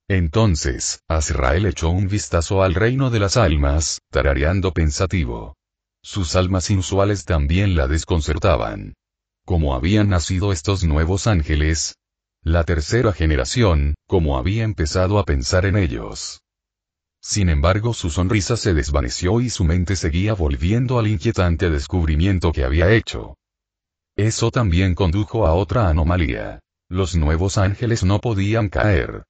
Entonces, Azrael echó un vistazo al reino de las almas, tarareando pensativo. Sus almas inusuales también la desconcertaban. ¿Cómo habían nacido estos nuevos ángeles? La tercera generación, ¿cómo había empezado a pensar en ellos? Sin embargo, su sonrisa se desvaneció y su mente seguía volviendo al inquietante descubrimiento que había hecho. Eso también condujo a otra anomalía. Los nuevos ángeles no podían caer.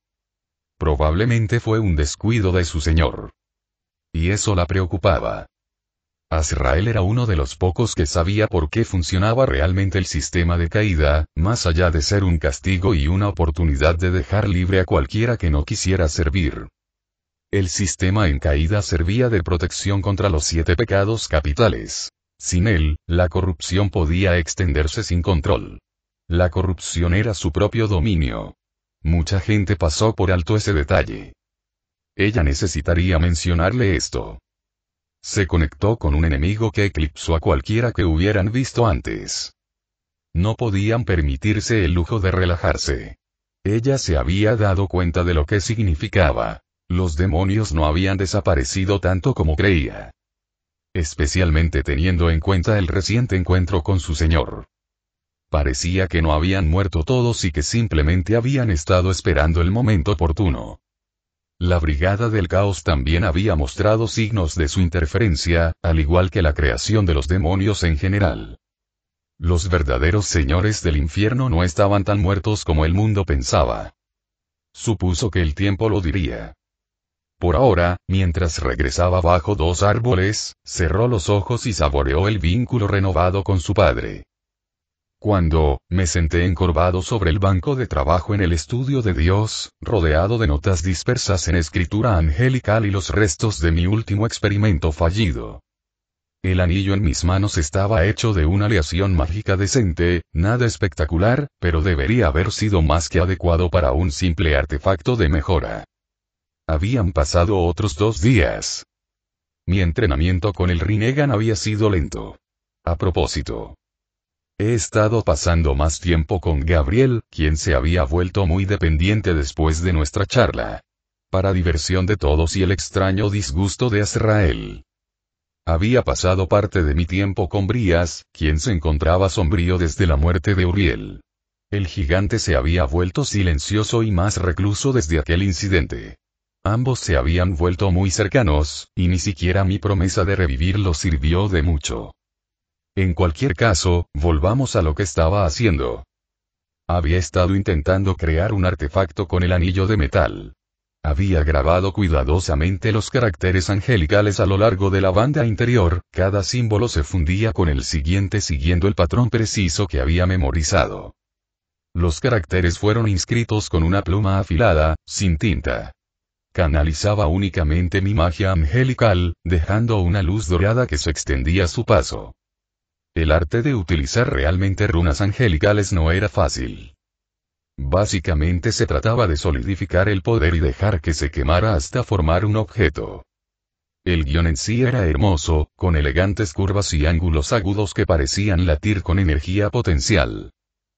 Probablemente fue un descuido de su señor. Y eso la preocupaba. Azrael era uno de los pocos que sabía por qué funcionaba realmente el sistema de caída, más allá de ser un castigo y una oportunidad de dejar libre a cualquiera que no quisiera servir. El sistema en caída servía de protección contra los 7 pecados capitales. Sin él, la corrupción podía extenderse sin control. La corrupción era su propio dominio. Mucha gente pasó por alto ese detalle. Ella necesitaría mencionarle esto. Se conectó con un enemigo que eclipsó a cualquiera que hubieran visto antes. No podían permitirse el lujo de relajarse. Ella se había dado cuenta de lo que significaba. Los demonios no habían desaparecido tanto como creía. Especialmente teniendo en cuenta el reciente encuentro con su señor. Parecía que no habían muerto todos y que simplemente habían estado esperando el momento oportuno. La Brigada del Caos también había mostrado signos de su interferencia, al igual que la creación de los demonios en general. Los verdaderos señores del infierno no estaban tan muertos como el mundo pensaba. Supuso que el tiempo lo diría. Por ahora, mientras regresaba bajo 2 árboles, cerró los ojos y saboreó el vínculo renovado con su padre. Cuando me senté encorvado sobre el banco de trabajo en el estudio de Dios, rodeado de notas dispersas en escritura angelical y los restos de mi último experimento fallido. El anillo en mis manos estaba hecho de una aleación mágica decente, nada espectacular, pero debería haber sido más que adecuado para un simple artefacto de mejora. Habían pasado otros 2 días. Mi entrenamiento con el Rinnegan había sido lento. A propósito. He estado pasando más tiempo con Gabriel, quien se había vuelto muy dependiente después de nuestra charla. Para diversión de todos y el extraño disgusto de Azrael. Había pasado parte de mi tiempo con Brías, quien se encontraba sombrío desde la muerte de Uriel. El gigante se había vuelto silencioso y más recluso desde aquel incidente. Ambos se habían vuelto muy cercanos, y ni siquiera mi promesa de revivirlo sirvió de mucho. En cualquier caso, volvamos a lo que estaba haciendo. Había estado intentando crear un artefacto con el anillo de metal. Había grabado cuidadosamente los caracteres angelicales a lo largo de la banda interior, cada símbolo se fundía con el siguiente siguiendo el patrón preciso que había memorizado. Los caracteres fueron inscritos con una pluma afilada, sin tinta. Canalizaba únicamente mi magia angelical, dejando una luz dorada que se extendía a su paso. El arte de utilizar realmente runas angelicales no era fácil. Básicamente se trataba de solidificar el poder y dejar que se quemara hasta formar un objeto. El guión en sí era hermoso, con elegantes curvas y ángulos agudos que parecían latir con energía potencial.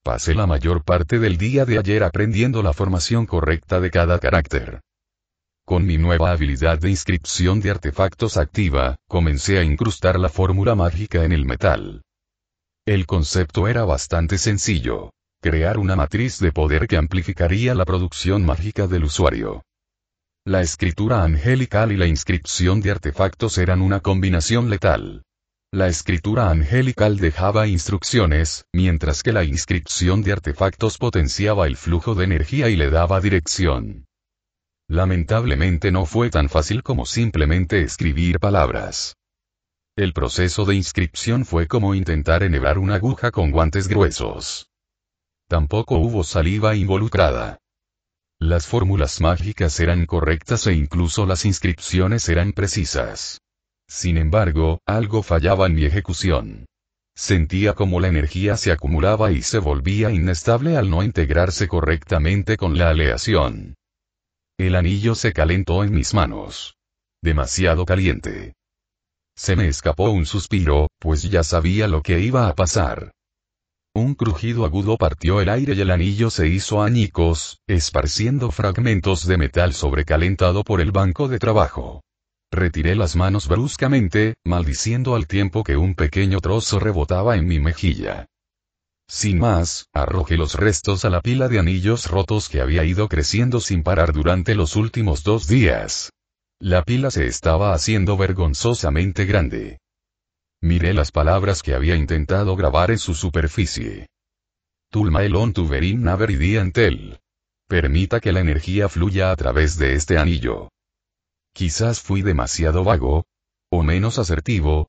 Pasé la mayor parte del día de ayer aprendiendo la formación correcta de cada carácter. Con mi nueva habilidad de inscripción de artefactos activa, comencé a incrustar la fórmula mágica en el metal. El concepto era bastante sencillo. Crear una matriz de poder que amplificaría la producción mágica del usuario. La escritura angelical y la inscripción de artefactos eran una combinación letal. La escritura angelical dejaba instrucciones, mientras que la inscripción de artefactos potenciaba el flujo de energía y le daba dirección. Lamentablemente no fue tan fácil como simplemente escribir palabras. El proceso de inscripción fue como intentar enhebrar una aguja con guantes gruesos. Tampoco hubo saliva involucrada. Las fórmulas mágicas eran correctas e incluso las inscripciones eran precisas. Sin embargo, algo fallaba en mi ejecución. Sentía como la energía se acumulaba y se volvía inestable al no integrarse correctamente con la aleación. El anillo se calentó en mis manos. Demasiado caliente. Se me escapó un suspiro, pues ya sabía lo que iba a pasar. Un crujido agudo partió el aire y el anillo se hizo añicos, esparciendo fragmentos de metal sobrecalentado por el banco de trabajo. Retiré las manos bruscamente, maldiciendo al tiempo que un pequeño trozo rebotaba en mi mejilla. Sin más, arrojé los restos a la pila de anillos rotos que había ido creciendo sin parar durante los últimos 2 días. La pila se estaba haciendo vergonzosamente grande. Miré las palabras que había intentado grabar en su superficie. Tulmaelon Tuverin Naveridiantel. Permita que la energía fluya a través de este anillo. Quizás fui demasiado vago. O menos asertivo.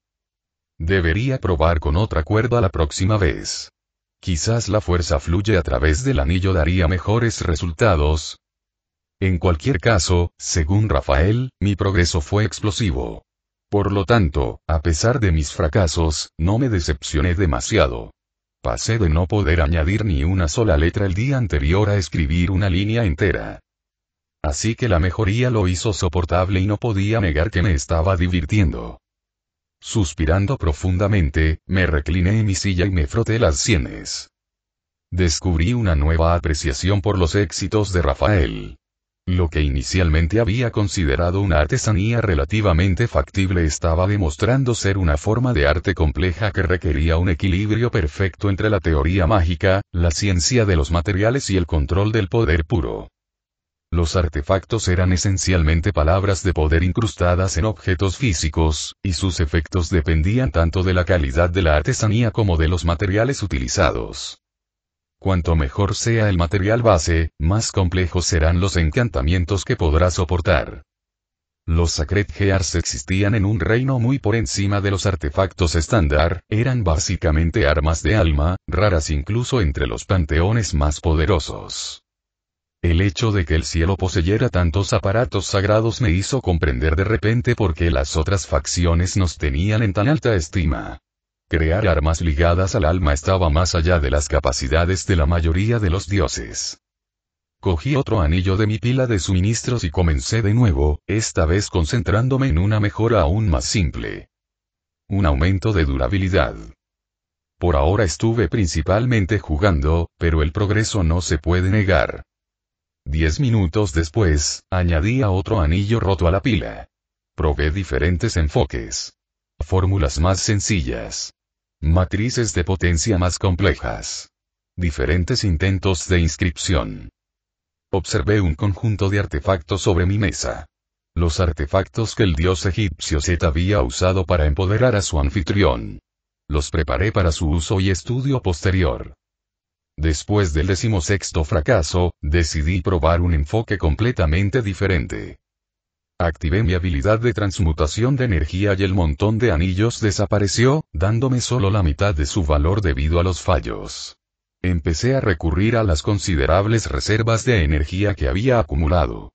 Debería probar con otra cuerda la próxima vez. Quizás la fuerza fluye a través del anillo daría mejores resultados. En cualquier caso, según Rafael, mi progreso fue explosivo. Por lo tanto, a pesar de mis fracasos, no me decepcioné demasiado. Pasé de no poder añadir ni una sola letra el día anterior a escribir una línea entera. Así que la mejoría lo hizo soportable y no podía negar que me estaba divirtiendo. Suspirando profundamente, me recliné en mi silla y me froté las sienes. Descubrí una nueva apreciación por los éxitos de Rafael. Lo que inicialmente había considerado una artesanía relativamente factible estaba demostrando ser una forma de arte compleja que requería un equilibrio perfecto entre la teoría mágica, la ciencia de los materiales y el control del poder puro. Los artefactos eran esencialmente palabras de poder incrustadas en objetos físicos, y sus efectos dependían tanto de la calidad de la artesanía como de los materiales utilizados. Cuanto mejor sea el material base, más complejos serán los encantamientos que podrá soportar. Los Sacred Gears existían en un reino muy por encima de los artefactos estándar, eran básicamente armas de alma, raras incluso entre los panteones más poderosos. El hecho de que el cielo poseyera tantos aparatos sagrados me hizo comprender de repente por qué las otras facciones nos tenían en tan alta estima. Crear armas ligadas al alma estaba más allá de las capacidades de la mayoría de los dioses. Cogí otro anillo de mi pila de suministros y comencé de nuevo, esta vez concentrándome en una mejora aún más simple. Un aumento de durabilidad. Por ahora estuve principalmente jugando, pero el progreso no se puede negar. 10 minutos después, añadía otro anillo roto a la pila. Probé diferentes enfoques. Fórmulas más sencillas. Matrices de potencia más complejas. Diferentes intentos de inscripción. Observé un conjunto de artefactos sobre mi mesa. Los artefactos que el dios egipcio Set había usado para empoderar a su anfitrión. Los preparé para su uso y estudio posterior. Después del 16º fracaso, decidí probar un enfoque completamente diferente. Activé mi habilidad de transmutación de energía y el montón de anillos desapareció, dándome solo la mitad de su valor debido a los fallos. Empecé a recurrir a las considerables reservas de energía que había acumulado.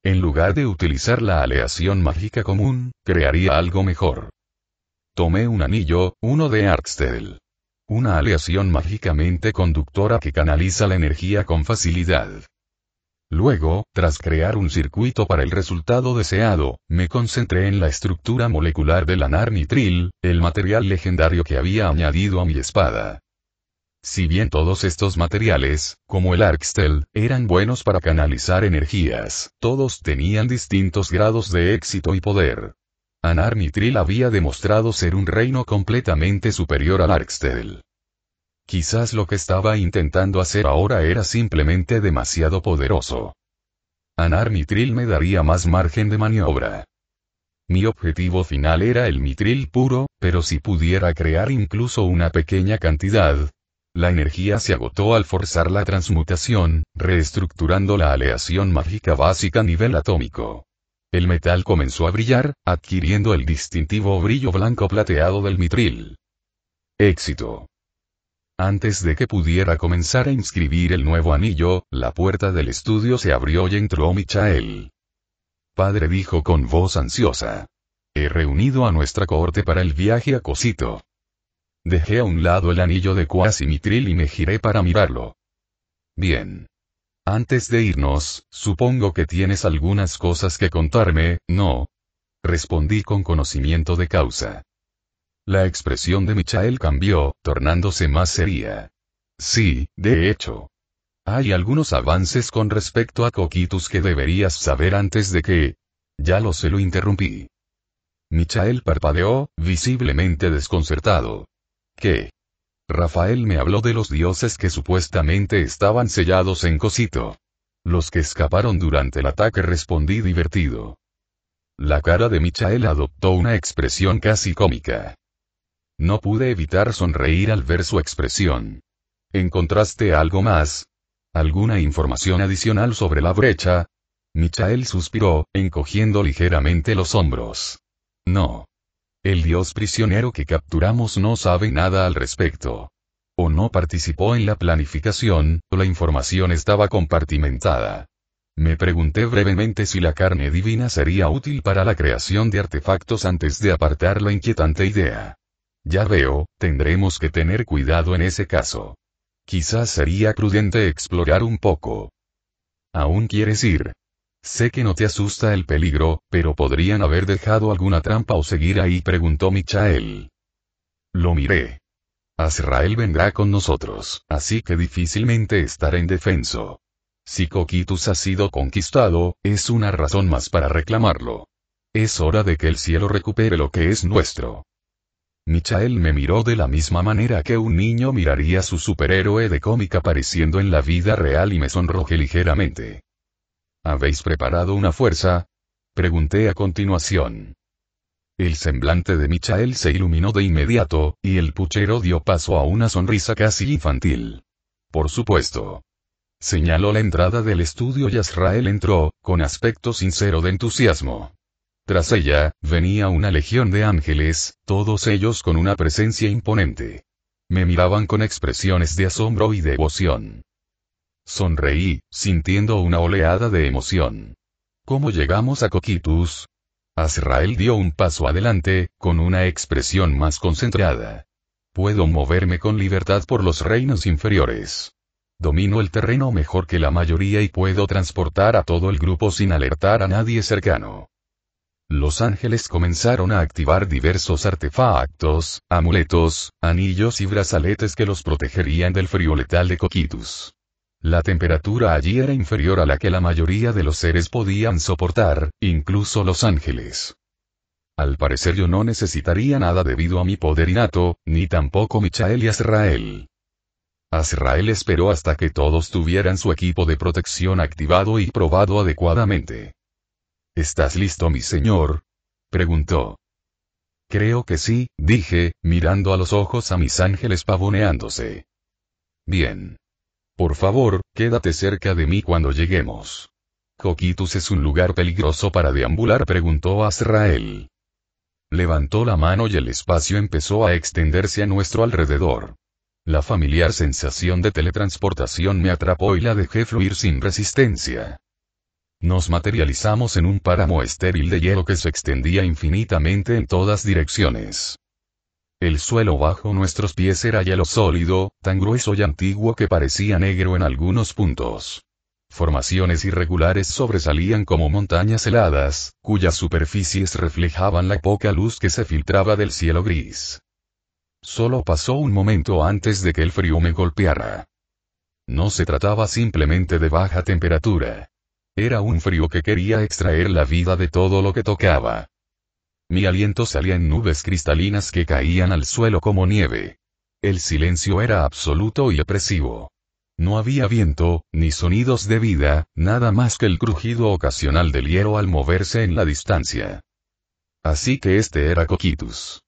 En lugar de utilizar la aleación mágica común, crearía algo mejor. Tomé un anillo, uno de Arkstel. Una aleación mágicamente conductora que canaliza la energía con facilidad. Luego, tras crear un circuito para el resultado deseado, me concentré en la estructura molecular del anar-nitril, el material legendario que había añadido a mi espada. Si bien todos estos materiales, como el Arkstel, eran buenos para canalizar energías, todos tenían distintos grados de éxito y poder. Anar-nitril había demostrado ser un reino completamente superior al Arkstel. Quizás lo que estaba intentando hacer ahora era simplemente demasiado poderoso. Anar-nitril me daría más margen de maniobra. Mi objetivo final era el nitril puro, pero si pudiera crear incluso una pequeña cantidad. La energía se agotó al forzar la transmutación, reestructurando la aleación mágica básica a nivel atómico. El metal comenzó a brillar, adquiriendo el distintivo brillo blanco plateado del nitril. Éxito. Antes de que pudiera comenzar a inscribir el nuevo anillo, la puerta del estudio se abrió y entró Michael. Padre dijo con voz ansiosa. He reunido a nuestra cohorte para el viaje a Cosito. Dejé a un lado el anillo de Quasimitril y me giré para mirarlo. Bien. Antes de irnos, supongo que tienes algunas cosas que contarme, ¿no? Respondí con conocimiento de causa. La expresión de Michael cambió, tornándose más seria. Sí, de hecho. Hay algunos avances con respecto a Coquitus que deberías saber antes de que... Ya lo sé, lo interrumpí. Michael parpadeó, visiblemente desconcertado. ¿Qué? Rafael me habló de los dioses que supuestamente estaban sellados en Cosito. Los que escaparon durante el ataque, respondí divertido. La cara de Michael adoptó una expresión casi cómica. No pude evitar sonreír al ver su expresión. ¿Encontraste algo más? ¿Alguna información adicional sobre la brecha? Michael suspiró, encogiendo ligeramente los hombros. No. El dios prisionero que capturamos no sabe nada al respecto. O no participó en la planificación, o la información estaba compartimentada. Me pregunté brevemente si la carne divina sería útil para la creación de artefactos antes de apartar la inquietante idea. Ya veo, tendremos que tener cuidado en ese caso. Quizás sería prudente explorar un poco. ¿Aún quieres ir? Sé que no te asusta el peligro, pero podrían haber dejado alguna trampa o seguir ahí, preguntó Michael. Lo miré. Azrael vendrá con nosotros, así que difícilmente estará indefenso. Si Cocytus ha sido conquistado, es una razón más para reclamarlo. Es hora de que el cielo recupere lo que es nuestro. Michael me miró de la misma manera que un niño miraría a su superhéroe de cómic apareciendo en la vida real y me sonrojé ligeramente. ¿Habéis preparado una fuerza? Pregunté a continuación. El semblante de Michael se iluminó de inmediato, y el puchero dio paso a una sonrisa casi infantil. Por supuesto. Señaló la entrada del estudio y Azrael entró, con aspecto sincero de entusiasmo. Tras ella, venía una legión de ángeles, todos ellos con una presencia imponente. Me miraban con expresiones de asombro y devoción. Sonreí, sintiendo una oleada de emoción. ¿Cómo llegamos a Cocytus? Azrael dio un paso adelante, con una expresión más concentrada. Puedo moverme con libertad por los reinos inferiores. Domino el terreno mejor que la mayoría y puedo transportar a todo el grupo sin alertar a nadie cercano. Los ángeles comenzaron a activar diversos artefactos, amuletos, anillos y brazaletes que los protegerían del frío letal de Cocytus. La temperatura allí era inferior a la que la mayoría de los seres podían soportar, incluso los ángeles. Al parecer yo no necesitaría nada debido a mi poder innato, ni tampoco Michael y Azrael. Azrael esperó hasta que todos tuvieran su equipo de protección activado y probado adecuadamente. ¿Estás listo, mi señor? Preguntó. Creo que sí, dije, mirando a los ojos a mis ángeles pavoneándose. Bien. Por favor, quédate cerca de mí cuando lleguemos. ¿Cocytus es un lugar peligroso para deambular?, preguntó Azrael. Levantó la mano y el espacio empezó a extenderse a nuestro alrededor. La familiar sensación de teletransportación me atrapó y la dejé fluir sin resistencia. Nos materializamos en un páramo estéril de hielo que se extendía infinitamente en todas direcciones. El suelo bajo nuestros pies era hielo sólido, tan grueso y antiguo que parecía negro en algunos puntos. Formaciones irregulares sobresalían como montañas heladas, cuyas superficies reflejaban la poca luz que se filtraba del cielo gris. Solo pasó un momento antes de que el frío me golpeara. No se trataba simplemente de baja temperatura. Era un frío que quería extraer la vida de todo lo que tocaba. Mi aliento salía en nubes cristalinas que caían al suelo como nieve. El silencio era absoluto y opresivo. No había viento, ni sonidos de vida, nada más que el crujido ocasional del hielo al moverse en la distancia. Así que este era Cocytus.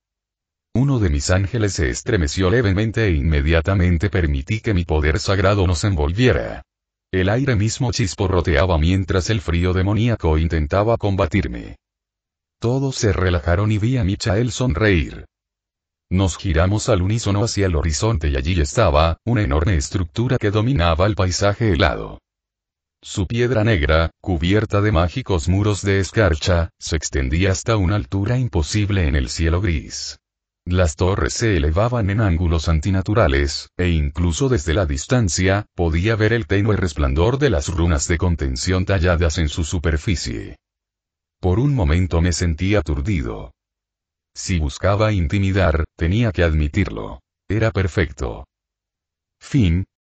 Uno de mis ángeles se estremeció levemente e inmediatamente permití que mi poder sagrado nos envolviera. El aire mismo chisporroteaba mientras el frío demoníaco intentaba combatirme. Todos se relajaron y vi a Michael sonreír. Nos giramos al unísono hacia el horizonte y allí estaba, una enorme estructura que dominaba el paisaje helado. Su piedra negra, cubierta de mágicos muros de escarcha, se extendía hasta una altura imposible en el cielo gris. Las torres se elevaban en ángulos antinaturales, e incluso desde la distancia, podía ver el tenue resplandor de las runas de contención talladas en su superficie. Por un momento me sentí aturdido. Si buscaba intimidar, tenía que admitirlo. Era perfecto. Fin.